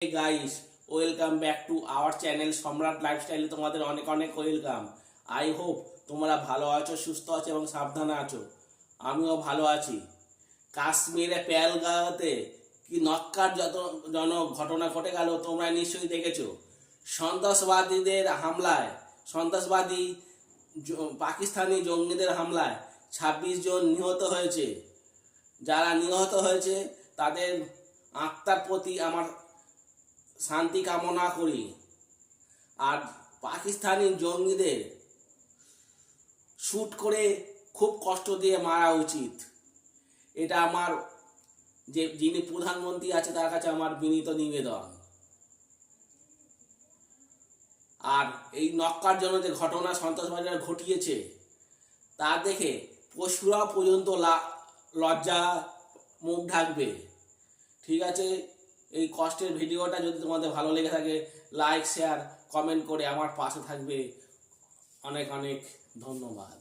Hey guys, welcome back to our channel সম্রাট লাইফস্টাইলে তোমাদের অনেক অনেক ওয়েলকাম। আই হোপ তোমরা ভালো আছো, সুস্থ আছো এবং সাবধানে আছো। আমিও ভালো আছি। কাশ্মীরে পেহেলগাঁওতে কি নক্কারজনক ঘটনা ঘটে গেল তোমরা নিশ্চয়ই দেখেছো। সন্ত্রাসবাদীদের হামলায় পাকিস্তানি জঙ্গিদের হামলায় 26 জন নিহত হয়েছে। যারা নিহত হয়েছে তাদের আত্মার প্রতি আমার শান্তি কামনা করি। আর পাকিস্তানি জঙ্গিদের শ্যুট করে খুব কষ্ট দিয়ে মারা উচিত। এটা আমার যিনি প্রধানমন্ত্রী আছে তার কাছে আমার বিনীত নিবেদন। আর এই নক্কারজনক যে ঘটনা সন্ত্রাসবাদীরা ঘটিয়েছে তা দেখে পশুরা পর্যন্ত লজ্জা মুখ ঢাকবে। ঠিক আছে, এই কষ্টের ভিডিওটা যদি তোমাদের ভালো লেগে থাকে লাইক শেয়ার কমেন্ট করে আমার পাশে থাকবে। অনেক অনেক ধন্যবাদ।